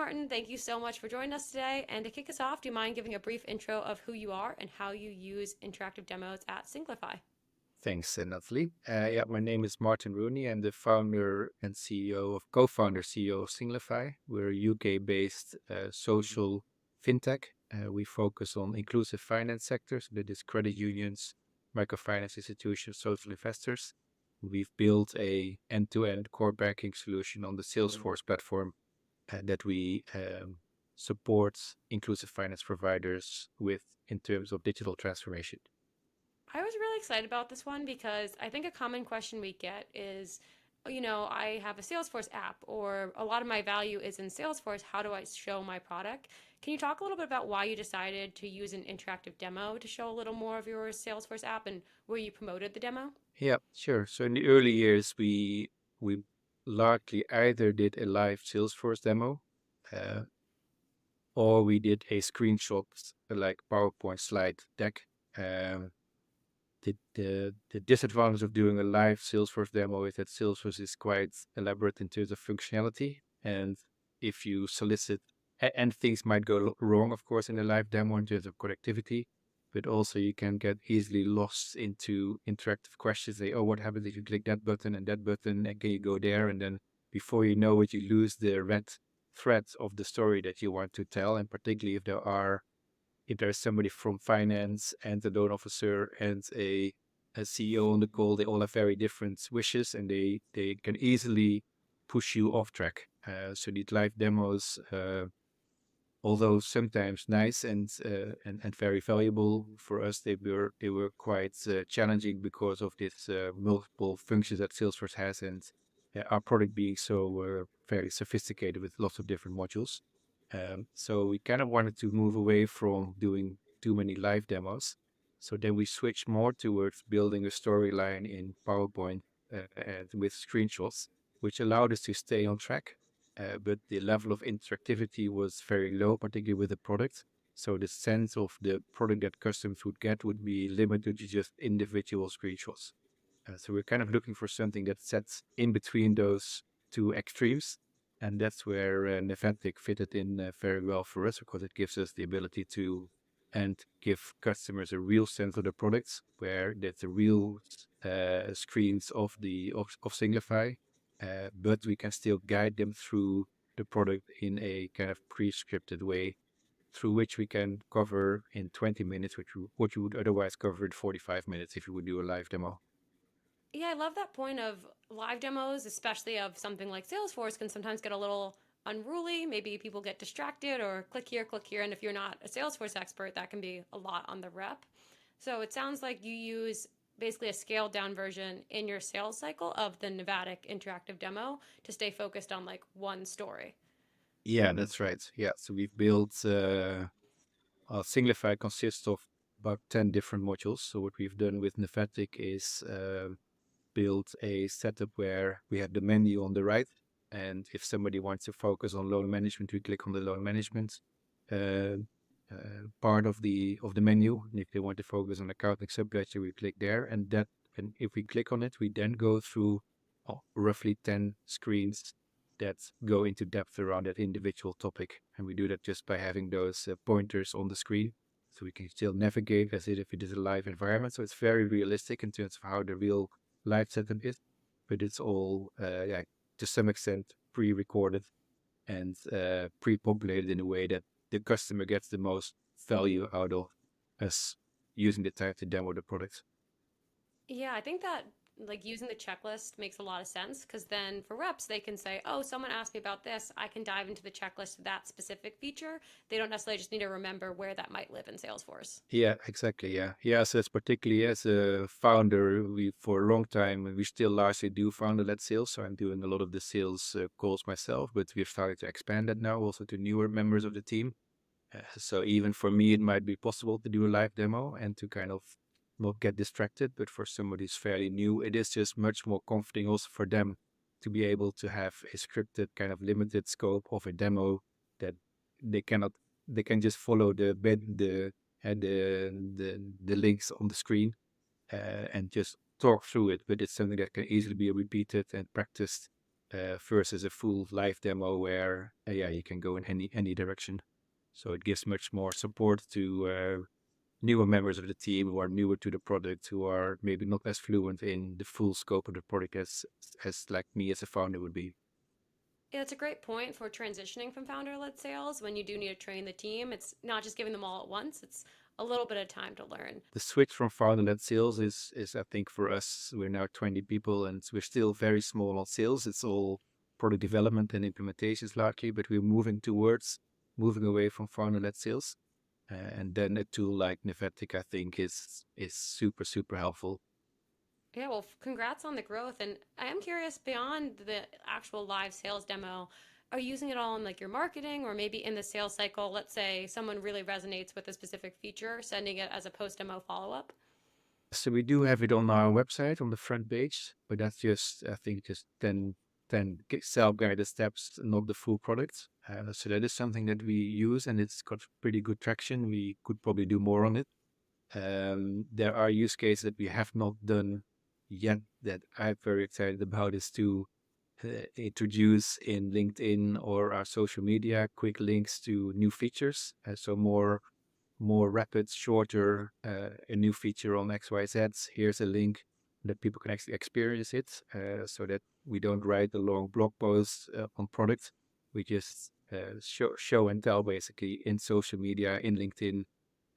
Maarten. Thank you so much for joining us today. And to kick us off, do you mind giving a brief intro of who you are and how you use interactive demos at Singlify? Thanks, Natalie. My name is Maarten Rooney. I'm the founder and co-founder CEO of Singlify. We're a UK-based social fintech. We focus on inclusive finance sectors, that is credit unions, microfinance institutions, social investors. We've built a end-to-end core banking solution on the Salesforce platform that we support inclusive finance providers with in terms of digital transformation. I was really excited about this one because I think a common question we get is, I have a Salesforce app or a lot of my value is in Salesforce. How do I show my product? Can you talk a little bit about why you decided to use an interactive demo to show a little more of your Salesforce app and where you promoted the demo? Yeah, sure. So in the early years, we largely either did a live Salesforce demo, uh, or we did a screenshot like PowerPoint slide deck. Um, the disadvantage of doing a live Salesforce demo is that Salesforce is quite elaborate in terms of functionality, and if you solicit, and things might go wrong, of course, in a live demo in terms of connectivity, but also you can get easily lost into interactive questions. Say, oh, what happens if you click that button, and can you go there? And then before you know it, you lose the red thread of the story that you want to tell, and particularly if there's somebody from finance and a loan officer and a CEO on the call, they all have very different wishes and they can easily push you off track. So these live demos, although sometimes nice and very valuable for us, they were quite challenging because of this multiple functions that Salesforce has and our product being so very sophisticated with lots of different modules. So we kind of wanted to move away from doing too many live demos. So then we switched more towards building a storyline in PowerPoint and with screenshots, which allowed us to stay on track. But the level of interactivity was very low, particularly with the product. So the sense of the product that customers would get would be limited to just individual screenshots. So we're kind of looking for something that sets in between those two extremes. And that's where Neventic fitted in very well for us because it gives us the ability to and give customers a real sense of the products where that's the real screens of Singlify, but we can still guide them through the product in a kind of pre-scripted way through which we can cover in 20 minutes, what you would otherwise cover in 45 minutes if you would do a live demo. Yeah, I love that point of live demos, especially of something like Salesforce, can sometimes get a little unruly. Maybe people get distracted or click here, click here. And if you're not a Salesforce expert, that can be a lot on the rep. So it sounds like you use basically a scaled down version in your sales cycle of the Nevatic interactive demo to stay focused on like one story. Yeah, that's right. Yeah, so we've built Singlify consists of about 10 different modules. So what we've done with Nevatic is build a setup where we have the menu on the right, and if somebody wants to focus on loan management, we click on the loan management uh, part of the menu. And if they want to focus on accounting subledger, we click there, and if we click on it, we then go through roughly 10 screens that go into depth around that individual topic. And we do that just by having those pointers on the screen. So we can still navigate as if it is a live environment. So it's very realistic in terms of how the real live setup is, but it's all, to some extent pre-recorded and pre-populated in a way that the customer gets the most value out of us using the time to demo the product. Yeah, I think that like using the checklist makes a lot of sense because then for reps, they can say, oh, someone asked me about this. I can dive into the checklist of that specific feature. They don't necessarily just need to remember where that might live in Salesforce. Yeah, exactly. Yeah. Yeah. So it's particularly as a founder, we for a long time, we still largely do founder-led sales. So I'm doing a lot of the sales calls myself, but we've started to expand that now also to newer members of the team. So even for me, it might be possible to do a live demo and to kind of not get distracted. But for somebody who's fairly new, it is just much more comforting also for them to be able to have a scripted kind of limited scope of a demo that they cannot, they can just follow the links on the screen and just talk through it. But it's something that can easily be repeated and practiced versus a full live demo where yeah, you can go in any direction. So it gives much more support to newer members of the team who are newer to the product, who are maybe not as fluent in the full scope of the product as like me as a founder would be. Yeah, it's a great point for transitioning from founder led sales. When you do need to train the team, it's not just giving them all at once, it's a little bit of time to learn. The switch from founder-led sales is I think for us, we're now 20 people and we're still very small on sales. It's all product development and implementations largely, but we're moving away from founder-led sales. And then a tool like Nevetic, I think, is super helpful. Yeah, well, congrats on the growth. And I am curious, beyond the actual live sales demo, are you using it all in like your marketing or maybe in the sales cycle? Let's say someone really resonates with a specific feature, sending it as a post demo follow up. So we do have it on our website on the front page, but that's just I think just 10 self-guided steps, not the full product. So that is something that we use, and it's got pretty good traction. We could probably do more on it. There are use cases that we have not done yet that I'm very excited about is to introduce in LinkedIn or our social media quick links to new features. So more rapid, shorter, a new feature on XYZ. Here's a link that people can actually experience it, so that we don't write a long blog post on product. We just show and tell basically in social media, in LinkedIn,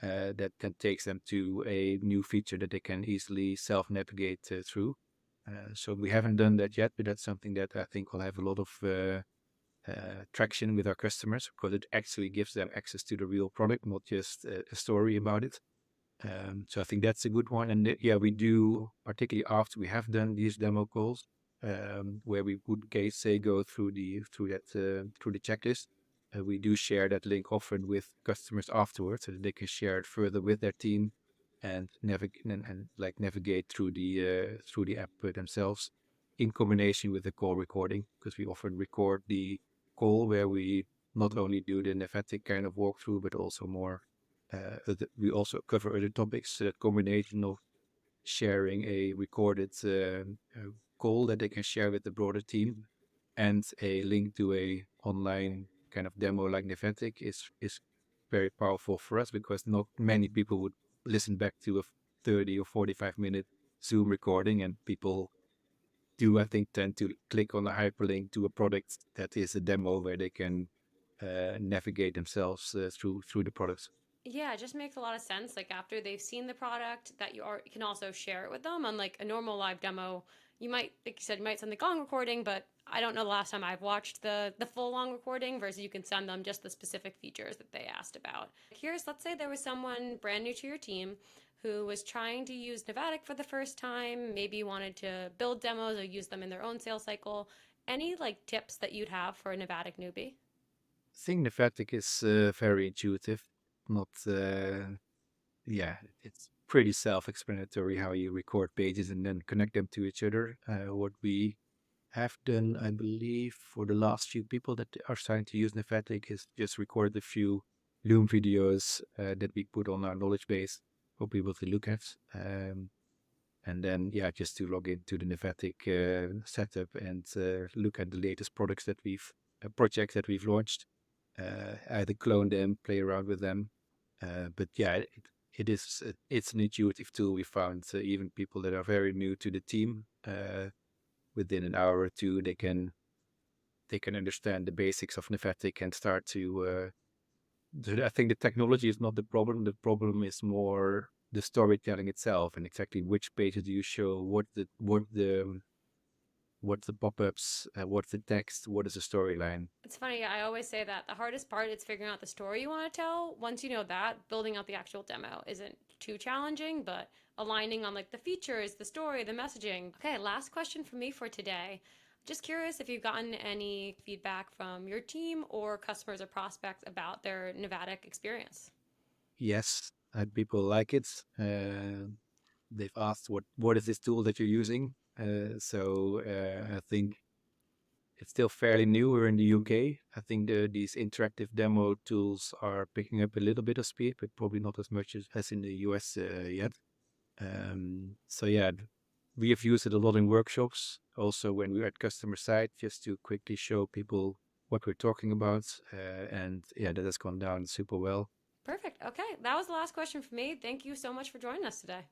that then takes them to a new feature that they can easily self-navigate through. So we haven't done that yet, but that's something that I think will have a lot of traction with our customers because it actually gives them access to the real product, not just a story about it. So I think that's a good one. And yeah, we do, particularly after we have done these demo calls, where we would say go through the checklist. We do share that link often with customers afterwards so that they can share it further with their team and like navigate through the app themselves in combination with the call recording, because we often record the call where we not only do the Nevetic kind of walkthrough, but also more we also cover other topics. So that combination of sharing a recorded call that they can share with the broader team and a link to a online kind of demo like Nevetic is very powerful for us because not many people would listen back to a 30 or 45-minute Zoom recording, and people do, I think, tend to click on a hyperlink to a product that is a demo where they can navigate themselves through the products. Yeah, it just makes a lot of sense. Like after they've seen the product, that you can also share it with them. Unlike a normal live demo, you might, like you said, you might send the long recording, but I don't know the last time I've watched the full long recording. Versus you can send them just the specific features that they asked about. Here's, let's say there was someone brand new to your team who was trying to use Novatic for the first time, maybe wanted to build demos or use them in their own sales cycle. Any like tips that you'd have for a Novatic newbie? I think Nevetic is very intuitive. Not, yeah, it's pretty self-explanatory how you record pages and then connect them to each other. What we have done, I believe, for the last few people that are starting to use Nevetic is just record a few Loom videos that we put on our knowledge base for people to look at. And then, yeah, just to log into the Nevetic setup and look at the latest projects that we've launched. Either clone them, play around with them. But yeah, it's an intuitive tool. We found even people that are very new to the team, within an hour or two, they can understand the basics of Nevetic and start to. I think the technology is not the problem. The problem is more the storytelling itself and exactly which pages do you show, what's the pop-ups, what's the text, what is the storyline. It's funny. I always say that the hardest part is figuring out the story you want to tell. Once you know that, building out the actual demo isn't too challenging, but aligning on like the features, the story, the messaging. Okay, last question for me for today. Just curious if you've gotten any feedback from your team or customers or prospects about their Novatic experience. Yes, people like it. They've asked what is this tool that you're using. I think it's still fairly new. We're in the UK. I think these interactive demo tools are picking up a little bit of speed, but probably not as much as in the US yet. So yeah, we have used it a lot in workshops. also when we're at customer side, just to quickly show people what we're talking about. And yeah, that has gone down super well. Perfect. Okay, that was the last question for me. Thank you so much for joining us today.